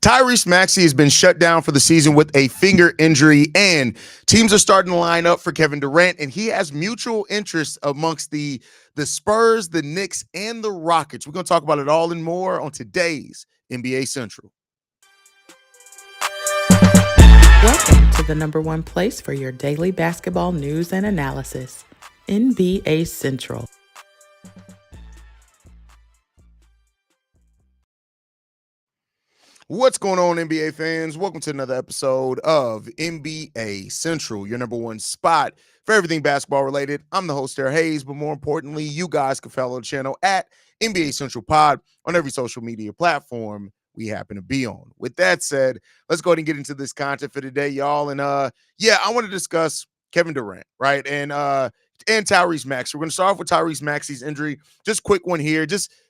Tyrese MAxey has been shut down for the season with a finger injury, and teams are starting to line up for Kevin Durant, and he has mutual interest amongst the Spurs, the Knicks, and the Rockets. We're going to talk about it all and more on today's NBA Central. Welcome to the number one place for your daily basketball news and analysis, NBA Central. What's going on, NBA fans? Welcome to another episode of NBA Central, your number one spot for everything basketball related. I'm the host, Haize, but more importantly, you guys can follow the channel at NBA Central Pod on every social media platform we happen to be on. With that said, let's go ahead and get into this content for today, y'all. And I want to discuss Kevin Durant, right? And Tyrese MAxey. We're going to start off with Tyrese MAxey's injury. Just quick one here.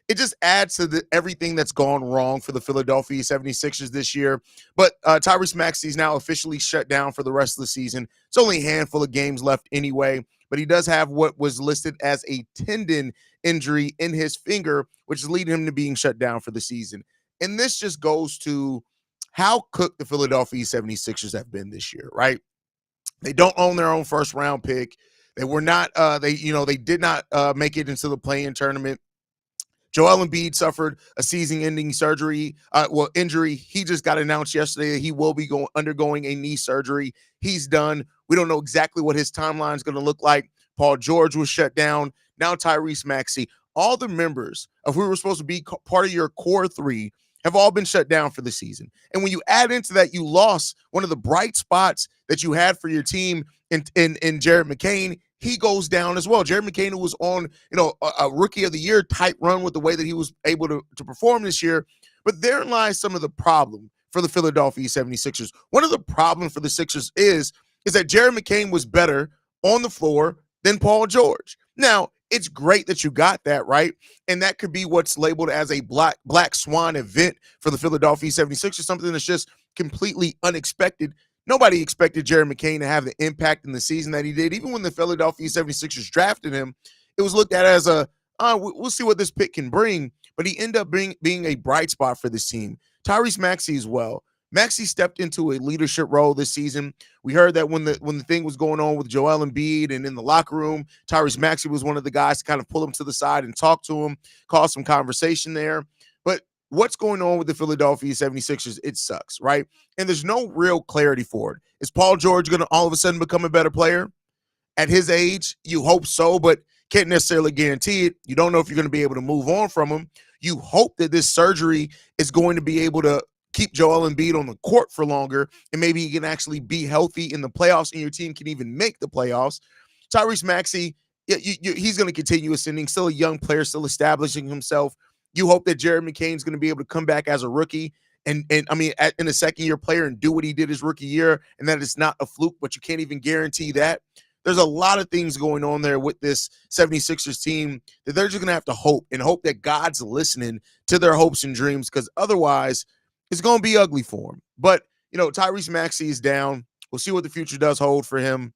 It just adds to everything that's gone wrong for the Philadelphia 76ers this year. But Tyrese MAxey is now officially shut down for the rest of the season. It's only a handful of games left anyway, but he does have what was listed as a tendon injury in his finger, which is leading him to being shut down for the season. And this just goes to how cooked the Philadelphia 76ers have been this year, right? They don't own their own first round pick. They were not, they did not make it into the play-in tournament. Joel Embiid suffered a season-ending injury. He just got announced yesterday that he will be undergoing a knee surgery. He's done. We don't know exactly what his timeline is going to look like. Paul George was shut down. Now Tyrese MAxey. All the members of who were supposed to be part of your core three have all been shut down for the season. And when you add into that, you lost one of the bright spots that you had for your team in Jared McCain. He goes down as well. Jared McCain, who was on, a rookie of the year type run with the way that he was able to perform this year. But therein lies some of the problem for the Philadelphia 76ers. One of the problems for the Sixers is that Jared McCain was better on the floor than Paul George. Now, it's great that you got that, right? And that could be what's labeled as a black swan event for the Philadelphia 76ers, something that's just completely unexpected. Nobody expected Jared McCain to have the impact in the season that he did. Even when the Philadelphia 76ers drafted him, it was looked at as we'll see what this pick can bring, but he ended up being a bright spot for this team. Tyrese MAxey as well. MAxey stepped into a leadership role this season. We heard that when the thing was going on with Joel Embiid and in the locker room, Tyrese MAxey was one of the guys to kind of pull him to the side and talk to him, cause some conversation there. But what's going on with the Philadelphia 76ers? It sucks, right? And there's no real clarity for it. Is Paul George going to all of a sudden become a better player? At his age, you hope so, but can't necessarily guarantee it. You don't know if you're going to be able to move on from him. You hope that this surgery is going to be able to keep Joel Embiid on the court for longer, and maybe he can actually be healthy in the playoffs and your team can even make the playoffs. Tyrese MAxey, he's going to continue ascending, still a young player, still establishing himself. You hope that Jared McCain is going to be able to come back as a rookie and in a second-year player and do what he did his rookie year, and that it's not a fluke, but you can't even guarantee that. There's a lot of things going on there with this 76ers team that they're just going to have to hope that God's listening to their hopes and dreams, because otherwise it's going to be ugly for him. But, Tyrese MAxey is down. We'll see what the future does hold for him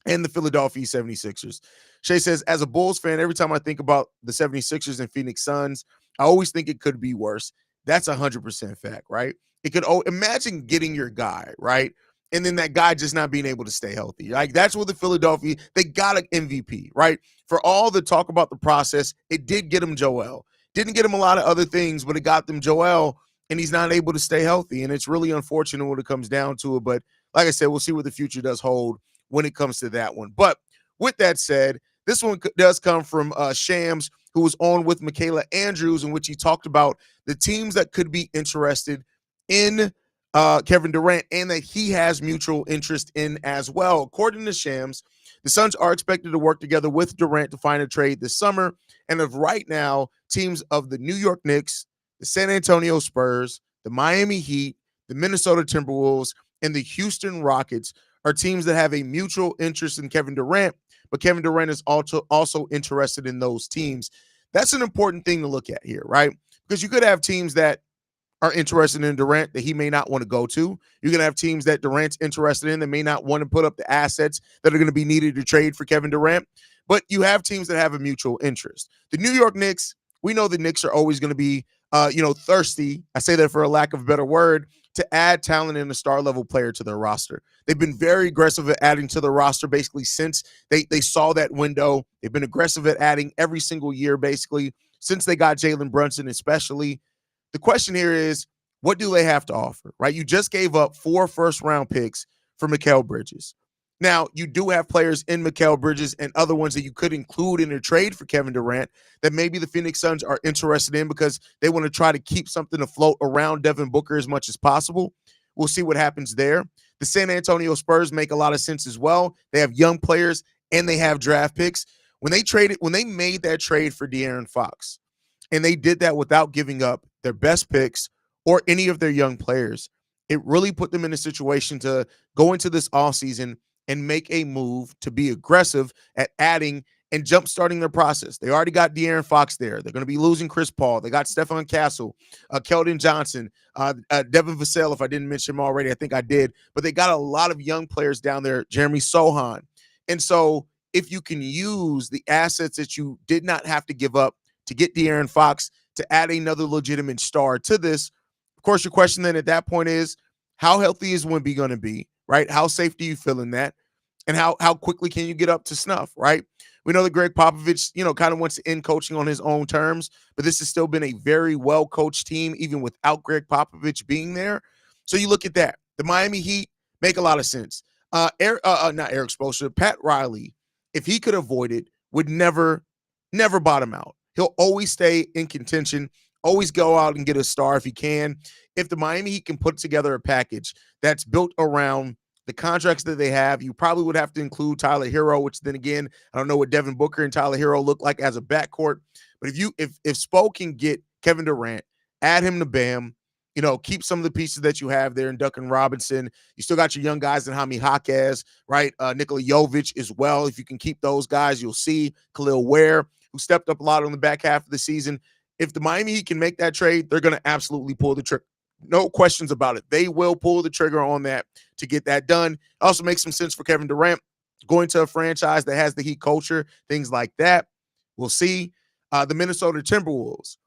and the Philadelphia 76ers. Shay says, as a Bulls fan, every time I think about the 76ers and Phoenix Suns, I always think it could be worse. That's 100% fact, right? It could imagine getting your guy, right? And then that guy just not being able to stay healthy. Like, that's what the Philadelphia, they got an MVP, right? For all the talk about the process, it did get him Joel. Didn't get him a lot of other things, but it got them Joel, and he's not able to stay healthy. And it's really unfortunate when it comes down to it. But like I said, we'll see what the future does hold when it comes to that one. But with that said, this one does come from Shams, who was on with Michaela Andrews, in which he talked about the teams that could be interested in Kevin Durant and that he has mutual interest in as well. According to Shams, the Suns are expected to work together with Durant to find a trade this summer. And of right now, teams of the New York Knicks, the San Antonio Spurs, the Miami Heat, the Minnesota Timberwolves, and the Houston Rockets are teams that have a mutual interest in Kevin Durant, but Kevin Durant is also interested in those teams. That's an important thing to look at here, right? Because you could have teams that are interested in Durant that he may not want to go to. You're going to have teams that Durant's interested in that may not want to put up the assets that are going to be needed to trade for Kevin Durant. But you have teams that have a mutual interest. The New York Knicks, we know the Knicks are always going to be thirsty. I say that for a lack of a better word, to add talent and a star level player to their roster. They've been very aggressive at adding to the roster basically since they saw that window. They've been aggressive at adding every single year basically since they got Jalen Brunson, especially. The question here is, what do they have to offer, right? You just gave up 4 first-round picks for Mikal Bridges. Now, you do have players in Mikal Bridges and other ones that you could include in a trade for Kevin Durant that maybe the Phoenix Suns are interested in because they want to try to keep something afloat around Devin Booker as much as possible. We'll see what happens there. The San Antonio Spurs make a lot of sense as well. They have young players and they have draft picks. When they made that trade for De'Aaron Fox, and they did that without giving up their best picks or any of their young players, it really put them in a situation to go into this offseason and make a move to be aggressive at adding and jump-starting their process. They already got De'Aaron Fox there. They're going to be losing Chris Paul. They got Stephon Castle, Keldon Johnson, Devin Vassell, if I didn't mention him already. I think I did. But they got a lot of young players down there, Jeremy Sohan. And so if you can use the assets that you did not have to give up to get De'Aaron Fox to add another legitimate star to this, of course, your question then at that point is, how healthy is Wemby going to be, right? How safe do you feel in that? And how quickly can you get up to snuff, right? We know that Greg Popovich, kind of wants to end coaching on his own terms, but this has still been a very well-coached team, even without Greg Popovich being there. So you look at that. The Miami Heat make a lot of sense. Not Eric Spoelstra, Pat Riley, if he could avoid it, would never bottom out. He'll always stay in contention, always go out and get a star if he can. If the Miami Heat can put together a package that's built around the contracts that they have, you probably would have to include Tyler Hero, which then again, I don't know what Devin Booker and Tyler Hero look like as a backcourt. But if Spo can get Kevin Durant, add him to Bam, keep some of the pieces that you have there in Duncan Robinson. You still got your young guys in Jaime Jaquez, right? Nikola Jovic as well. If you can keep those guys, you'll see Khalil Ware, who stepped up a lot on the back half of the season. If the Miami Heat can make that trade, they're going to absolutely pull the trigger. No questions about it. They will pull the trigger on that to get that done. Also makes some sense for Kevin Durant going to a franchise that has the Heat culture, things like that. We'll see. The Minnesota Timberwolves.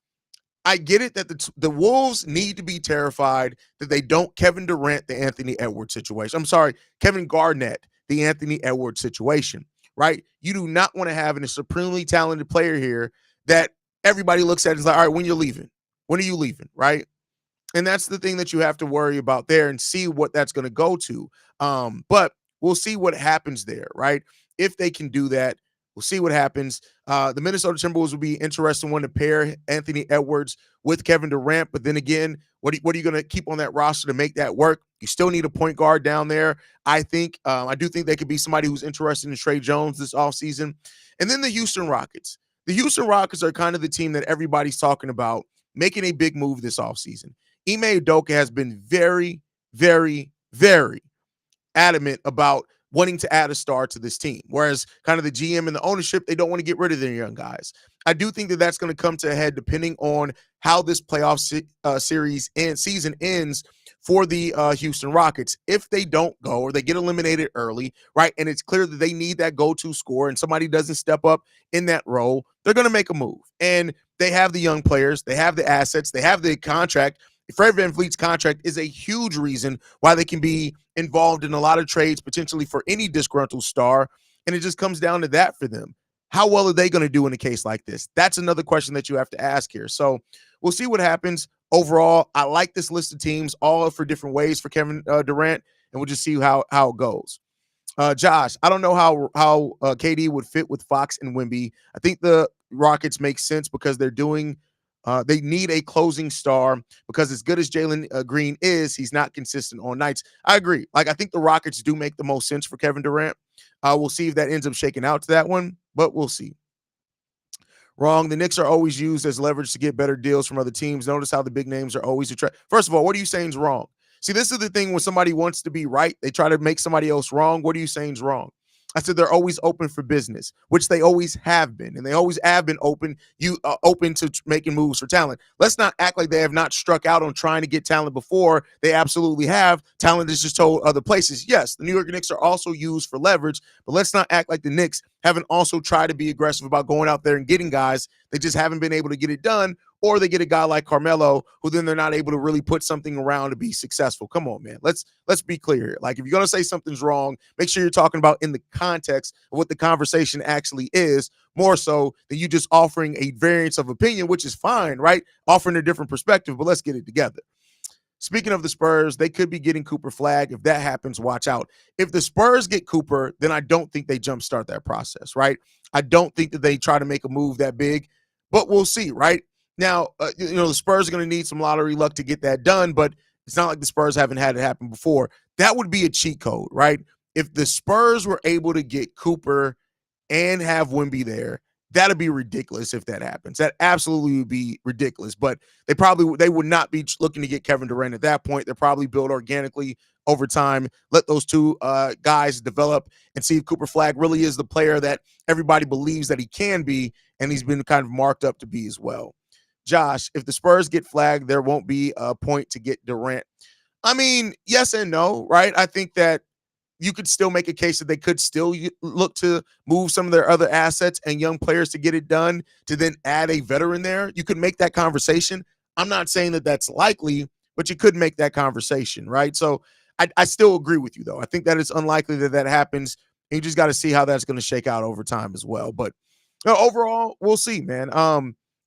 I get it that the Wolves need to be terrified that they don't Kevin Durant the Anthony Edwards situation. I'm sorry, Kevin Garnett the Anthony Edwards situation, right? You do not want to have a supremely talented player here that everybody looks at and is like, all right, when you're leaving? When are you leaving, right? And that's the thing that you have to worry about there and see what that's going to go to. But we'll see what happens there, right? If they can do that, we'll see what happens. The Minnesota Timberwolves will be interesting one to pair Anthony Edwards with Kevin Durant. But then again, what are you going to keep on that roster to make that work? You still need a point guard down there. I think I do think they could be somebody who's interested in Trey Jones this offseason. And then the Houston Rockets. The Houston Rockets are kind of the team that everybody's talking about making a big move this offseason. Ime Udoka has been very, very, very adamant about wanting to add a star to this team, whereas kind of the GM and the ownership, they don't want to get rid of their young guys. I do think that that's going to come to a head depending on how this playoff series and season ends for the Houston Rockets. If they don't go or they get eliminated early, right, and it's clear that they need that go-to scorer and somebody doesn't step up in that role, they're going to make a move. And they have the young players, they have the assets, they have the contract. Fred VanVleet's contract is a huge reason why they can be involved in a lot of trades, potentially for any disgruntled star. And it just comes down to that for them. How well are they going to do in a case like this? That's another question that you have to ask here. So we'll see what happens. Overall, I like this list of teams, all for different ways for Kevin Durant, and we'll just see how it goes. Josh, I don't know how KD would fit with Fox and Wemby. I think the Rockets make sense because they're doing they need a closing star because as good as Jalen Green is, he's not consistent on nights. I agree. I think the Rockets do make the most sense for Kevin Durant. We'll see if that ends up shaking out to that one, but we'll see. Wrong. The Knicks are always used as leverage to get better deals from other teams. Notice how the big names are always attracted. First of all, what are you saying is wrong? See, this is the thing when somebody wants to be right, they try to make somebody else wrong. What are you saying is wrong? I said they're always open for business, which they always have been, and they always have been open to making moves for talent. Let's not act like they have not struck out on trying to get talent before. They absolutely have. Talent is just told other places. Yes, the New York Knicks are also used for leverage, but let's not act like the Knicks haven't also tried to be aggressive about going out there and getting guys. They just haven't been able to get it done, or they get a guy like Carmelo, who then they're not able to really put something around to be successful. Come on, man. Let's be clear here. Like, if you're gonna say something's wrong, make sure you're talking about in the context of what the conversation actually is, more so than you just offering a variance of opinion, which is fine, right? Offering a different perspective, but let's get it together. Speaking of the Spurs, they could be getting Cooper Flag. If that happens, watch out. If the Spurs get Cooper, then I don't think they jumpstart that process, right? I don't think that they try to make a move that big, but we'll see, right? Now, the Spurs are going to need some lottery luck to get that done, but it's not like the Spurs haven't had it happen before. That would be a cheat code, right? If the Spurs were able to get Cooper and have Wemby there, that'd be ridiculous if that happens. That absolutely would be ridiculous. But they would not be looking to get Kevin Durant at that point. They're probably built organically over time. Let those two guys develop and see if Cooper Flag really is the player that everybody believes that he can be, and he's been kind of marked up to be as well. Josh, if the Spurs get Flag, there won't be a point to get Durant. I mean, yes and no, right? I think that you could still make a case that they could still look to move some of their other assets and young players to get it done, to then add a veteran there. You could make that conversation. I'm not saying that that's likely, but you could make that conversation, right? So I still agree with you, though. I think that it's unlikely that that happens. And you just got to see how that's going to shake out over time as well. But overall, we'll see, man.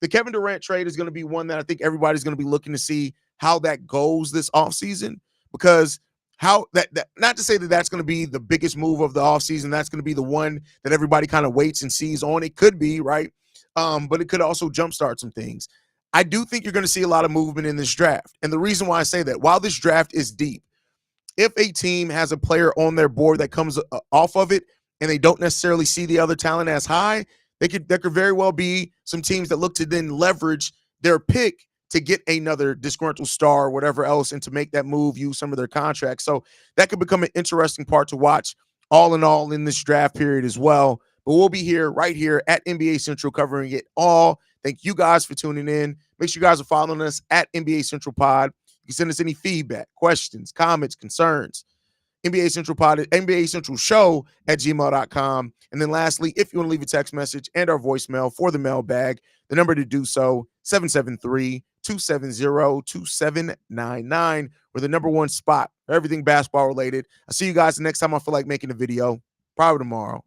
The Kevin Durant trade is going to be one that I think everybody's going to be looking to see how that goes this offseason, because how that not to say that that's going to be the biggest move of the offseason. That's going to be the one that everybody kind of waits and sees on. It could be, right? But it could also jumpstart some things. I do think you're going to see a lot of movement in this draft. And the reason why I say that, while this draft is deep, if a team has a player on their board that comes off of it and they don't necessarily see the other talent as high, there could very well be some teams that look to then leverage their pick to get another disgruntled star or whatever else, and to make that move, use some of their contracts. So that could become an interesting part to watch all in all in this draft period as well. But we'll be here right here at NBA Central covering it all. Thank you guys for tuning in. Make sure you guys are following us at NBA Central Pod. You can send us any feedback, questions, comments, concerns. NBA Central Pod, NBA Central Show at gmail.com. And then lastly, if you want to leave a text message and our voicemail for the mailbag, the number to do so, 773-270-2799. We're the number one spot for everything basketball related. I'll see you guys the next time I feel like making a video. Probably tomorrow.